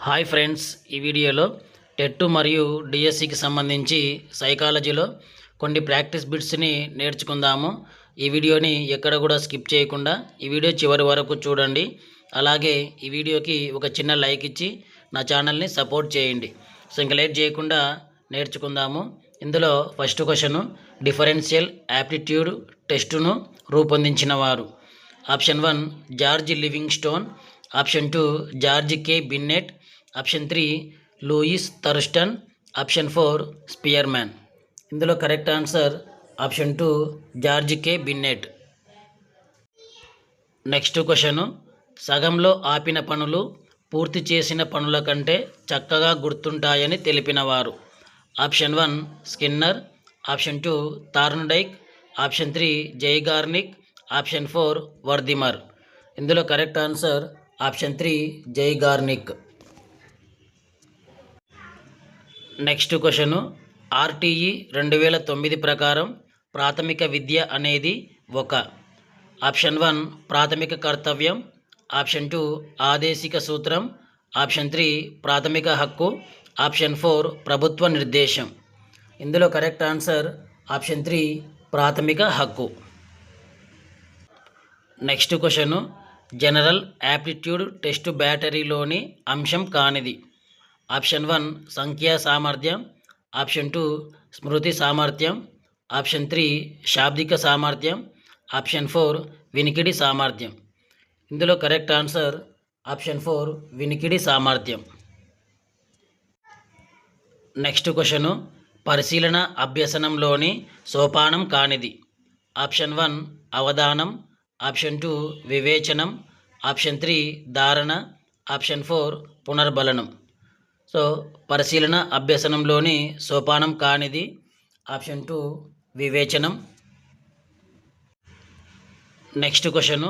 Hi friends, ఈ వీడియోలో TET మరియు డిఎస్సికి సంబంధించి సైకాలజీలో కొన్ని ప్రాక్టీస్ బిట్స్ని నేర్చుకుందాము. ఈ వీడియోని ఎక్కడ కూడా స్కిప్ చేయకుండా ఈ వీడియో చివరి వరకు చూడండి. అలాగే ఈ వీడియోకి ఒక చిన్న లైక్ ఇచ్చి నా ఛానల్ని సపోర్ట్ చేయండి. సో ఇంకా లేట్ చేయకుండా నేర్చుకుందాము. ఇందులో ఫస్ట్ క్వశ్చన్, డిఫరెన్షియల్ యాప్టిట్యూడ్ టెస్టును రూపొందించిన వారు. Option 1 George Livingstone, option 2 George K Binet, option 3 Louis Thurstone, option 4 Spearman. ఇందులో correct answer option 2 George K Binet. Next question, సగంలో ఆపిన పనులు పూర్తి చేసిన పనుల కంటే చక్కగా గుర్తుంటాయని తెలిపినవారు. Option 1 Skinner, option 2 Thorndike, option 3 Zeigarnik, option 4 Wertheimer. ఇందులో correct answer option 3 Zeigarnik. Next question, RTE 2009 ప్రకారం ప్రాథమిక విద్య అనేది ఒక. ఆప్షన్ 1 ప్రాథమిక కర్తవ్యం, ఆప్షన్ 2 ఆదేశిక సూత్రం, ఆప్షన్ 3 ప్రాథమిక హక్కు, ఆప్షన్ 4 ప్రభుత్వ నిర్దేశం. ఇందులో కరెక్ట్ ఆన్సర్ ఆప్షన్ 3 ప్రాథమిక హక్కు. Next question, general aptitude test బ్యాటరీలోని అంశం కానిది. ఆప్షన్ 1 సంఖ్యా సామర్థ్యం, ఆప్షన్ 2 స్మృతి సామర్థ్యం, ఆప్షన్ 3 శాబ్దిక సామర్థ్యం, ఆప్షన్ 4 వినికిడి సామర్థ్యం. ఇందులో కరెక్ట్ ఆన్సర్ ఆప్షన్ 4 వినికిడి సామర్థ్యం. నెక్స్ట్ క్వశ్చన్, పరిశీలన అభ్యసనంలోని సోపానం కానిది. ఆప్షన్ 1 అవధానం, ఆప్షన్ 2 వివేచనం, ఆప్షన్ 3 ధారణ, ఆప్షన్ 4 పునర్బలనం. సో పరిశీలన అభ్యసనంలోని సోపానం కానిది ఆప్షన్ 2 వివేచనం. నెక్స్ట్ క్వశ్చన్,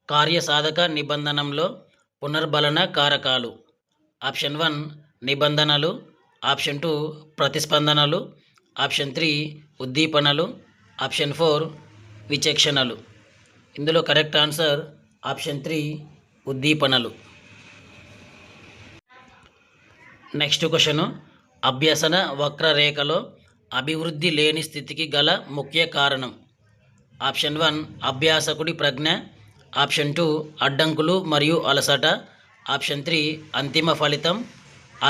కార్యసాధక నిబంధనంలో పునర్బలన కారకాలు. ఆప్షన్ 1 నిబంధనలు, ఆప్షన్ 2 ప్రతిస్పందనలు, ఆప్షన్ 3 ఉద్దీపనలు, ఆప్షన్ 4 విచక్షణలు. ఇందులో కరెక్ట్ ఆన్సర్ ఆప్షన్ 3 ఉద్దీపనలు. నెక్స్ట్ క్వశ్చన్, అభ్యసన వక్రరేఖలో అభివృద్ధి లేని స్థితికి గల ముఖ్య కారణం. ఆప్షన్ 1 అభ్యాసకుడి ప్రజ్ఞ, ఆప్షన్ 2 అడ్డంకులు మరియు అలసట, ఆప్షన్ 3 అంతిమ ఫలితం,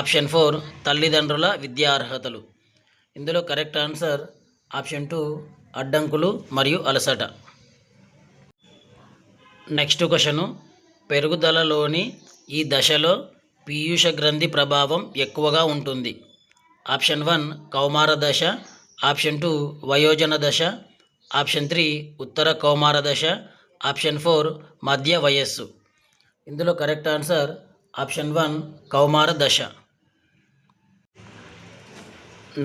ఆప్షన్ 4 తల్లిదండ్రుల విద్యార్హతలు. ఇందులో కరెక్ట్ ఆన్సర్ ఆప్షన్ 2 అడ్డంకులు మరియు అలసట. నెక్స్ట్ క్వశ్చన్, పెరుగుదలలోని ఈ దశలో పీయూష గ్రంథి ప్రభావం ఎక్కువగా ఉంటుంది. ఆప్షన్ 1 కౌమార దశ, ఆప్షన్ 2 వయోజన దశ, ఆప్షన్ 3 ఉత్తర కౌమార దశ, ఆప్షన్ 4 మధ్య వయస్సు. ఇందులో కరెక్ట్ ఆన్సర్ ఆప్షన్ 1 కౌమార దశ.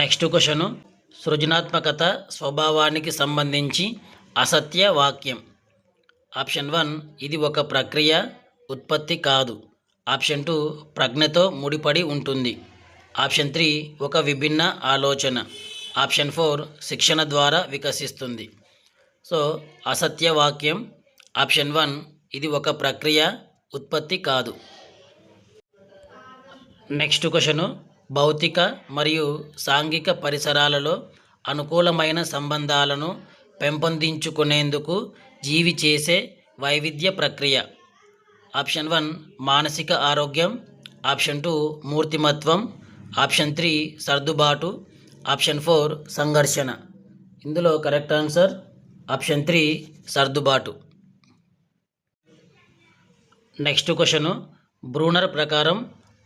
నెక్స్ట్ క్వశ్చన్, సృజనాత్మకత స్వభావానికి సంబంధించి అసత్య వాక్యం. ఆప్షన్ 1 ఇది ఒక ప్రక్రియ, ఉత్పత్తి కాదు, ఆప్షన్ 2 ప్రజ్ఞతో ముడిపడి ఉంటుంది, ఆప్షన్ 3 ఒక విభిన్న ఆలోచన, ఆప్షన్ 4 శిక్షణ ద్వారా వికసిస్తుంది. సో అసత్య వాక్యం ఆప్షన్ 1 ఇది ఒక ప్రక్రియ, ఉత్పత్తి కాదు. నెక్స్ట్ క్వశ్చన్, భౌతిక మరియు సాంఘిక పరిసరాలలో అనుకూలమైన సంబంధాలను పెంపొందించుకునేందుకు జీవి చేసే వైవిధ్య ప్రక్రియ. ఆప్షన్ 1 మానసిక ఆరోగ్యం, ఆప్షన్ 2 మూర్తిమత్వం, ఆప్షన్ 3 సర్దుబాటు, ఆప్షన్ 4 సంఘర్షణ. ఇందులో కరెక్ట్ ఆన్సర్ ఆప్షన్ 3 సర్దుబాటు. నెక్స్ట్ క్వశ్చన్, బ్రూనర్ ప్రకారం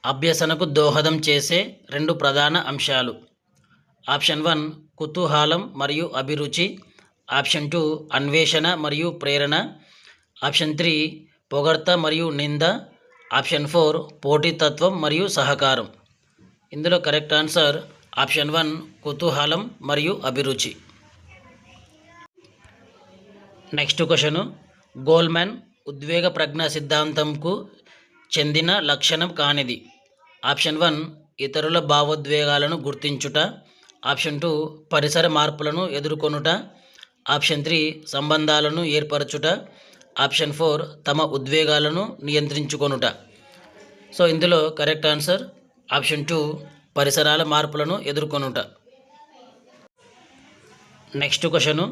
అభ్యసనకు దోహదం చేసే 2 ప్రధాన అంశాలు. ఆప్షన్ 1 కుతూహలం మరియు అభిరుచి, ఆప్షన్ 2 అన్వేషణ మరియు ప్రేరణ, ఆప్షన్ 3 పొగడ్త మరియు నింద, ఆప్షన్ 4 పోటీతత్వం మరియు సహకారం. ఇందులో కరెక్ట్ ఆన్సర్ ఆప్షన్ 1 కుతూహలం మరియు అభిరుచి. నెక్స్ట్ క్వశ్చన్, గోల్మాన్ ఉద్వేగ ప్రజ్ఞా సిద్ధాంతంకు చెందిన లక్షణం కానిది. ఆప్షన్ 1 ఇతరుల భావోద్వేగాలను గుర్తించుట, ఆప్షన్ 2 పరిసర మార్పులను ఎదుర్కొనుట, ఆప్షన్ 3 సంబంధాలను ఏర్పరచుట, ఆప్షన్ 4 తమ ఉద్వేగాలను నియంత్రించుకొనుట. సో ఇందులో కరెక్ట్ ఆన్సర్ ఆప్షన్ 2 పరిసరాల మార్పులను ఎదుర్కొనుట. నెక్స్ట్ క్వశ్చను,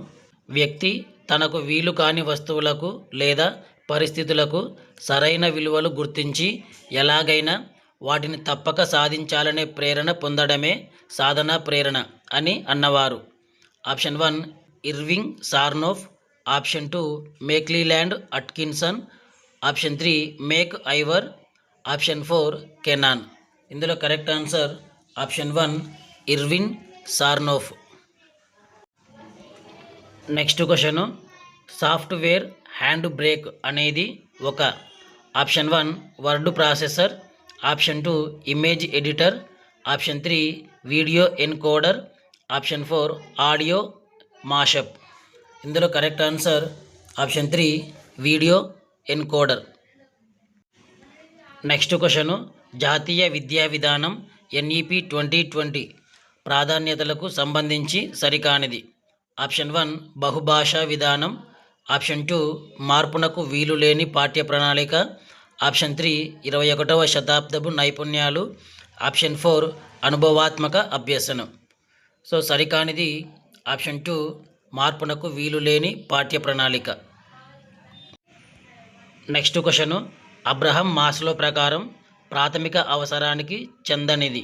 వ్యక్తి తనకు వీలు కాని వస్తువులకు లేదా పరిస్థితులకు సరైన విలువలు గుర్తించి ఎలాగైనా వాటిని తప్పక సాధించాలనే ప్రేరణ పొందడమే సాధనా ప్రేరణ అని అన్నవారు. Option 1 Irving Sarnoff, option 2 McClelland Atkinson, option 3 MacIver, option 4 Cannon. ఇందులో correct answer option 1 Irvin Sarnoff. Next question, software hand brake అనేది ఒక option 1 word processor, option 2 image editor, option 3 video encoder, option 4 audio mashup. ఇందులో correct answer option 3 video encoder. Next question, జాతీయ విద్యా విధానం NEP 2020 ప్రాధాన్యతలకు సంబంధించి సరికానిది. Option 1 బహుభాషా విధానం, option 2 మార్పునకు వీలు లేని పాఠ్య ప్రణాళిక, ఆప్షన్ 3 21వ శతాబ్దపు నైపుణ్యాలు, ఆప్షన్ 4 అనుభవాత్మక అభ్యసనం. సో సరికానిది ఆప్షన్ 2 మార్పునకు వీలు లేని పాఠ్య ప్రణాళిక. నెక్స్ట్ క్వశ్చను, అబ్రహం మాస్లో ప్రకారం ప్రాథమిక అవసరానికి చెందనిది.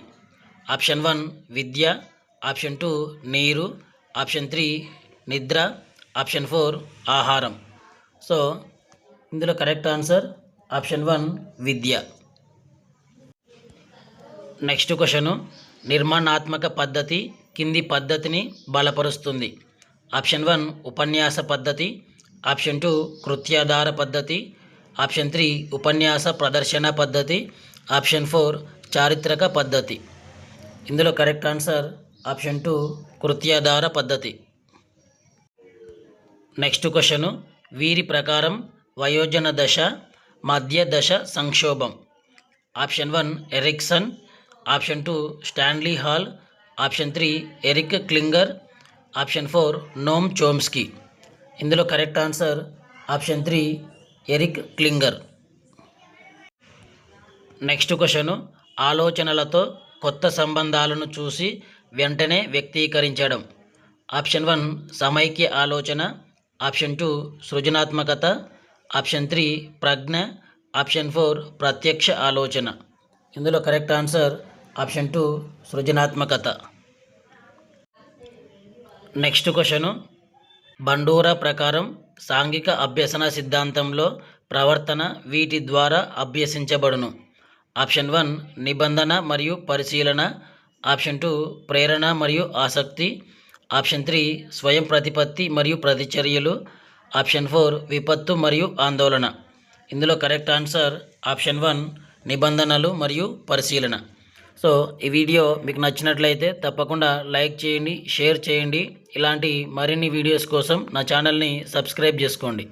ఆప్షన్ 1 విద్య, ఆప్షన్ 2 నీరు, ఆప్షన్ 3 నిద్ర, ఆప్షన్ 4 ఆహారం. సో ఇందులో కరెక్ట్ ఆన్సర్ ఆప్షన్ 1 విద్య. నెక్స్ట్ క్వశ్చను, నిర్మాణాత్మక పద్ధతి కింది పద్ధతిని బలపరుస్తుంది. ఆప్షన్ 1 ఉపన్యాస పద్ధతి, ఆప్షన్ 2 కృత్యాధార పద్ధతి, ఆప్షన్ 3 ఉపన్యాస ప్రదర్శన పద్ధతి, ఆప్షన్ 4 చారిత్రక పద్ధతి. ఇందులో కరెక్ట్ ఆన్సర్ ఆప్షన్ 2 కృత్యాధార పద్ధతి. నెక్స్ట్ క్వశ్చను, వీరి ప్రకారం వయోజన దశ, మధ్య దశ సంక్షోభం. Option 1 Erikson, option 2 Stanley Hall, option 3 Eric Klinger, option 4 Noam Chomsky. ఇందులో correct answer option 3 Eric Klinger. Next question, ఆలోచనలతో కొత్త సంబంధాలను చూసి వెంటనే వ్యక్తీకరించడం. ఆప్షన్ 1 సమైక్య ఆలోచన, ఆప్షన్ 2 సృజనాత్మకత, ఆప్షన్ 3 ప్రజ్ఞ, ఆప్షన్ 4 ప్రత్యక్ష ఆలోచన. ఇందులో కరెక్ట్ ఆన్సర్ ఆప్షన్ 2 సృజనాత్మకత. నెక్స్ట్ క్వశ్చను, బండూరా ప్రకారం సాంఘిక అభ్యసన సిద్ధాంతంలో ప్రవర్తన వీటి ద్వారా అభ్యసించబడును. ఆప్షన్ 1 నిబంధన మరియు పరిశీలన, ఆప్షన్ 2 ప్రేరణ మరియు ఆసక్తి, ఆప్షన్ 3 స్వయం ప్రతిపత్తి మరియు ప్రతిచర్యలు, ఆప్షన్ 4 విపత్తు మరియు ఆందోళన. ఇందులో కరెక్ట్ ఆన్సర్ ఆప్షన్ 1 నిబంధనలు మరియు పరిశీలన. సో ఈ వీడియో మీకు నచ్చినట్లయితే తప్పకుండా లైక్ చేయండి, షేర్ చేయండి. ఇలాంటి మరిన్ని వీడియోస్ కోసం నా ఛానల్ని సబ్స్క్రైబ్ చేసుకోండి.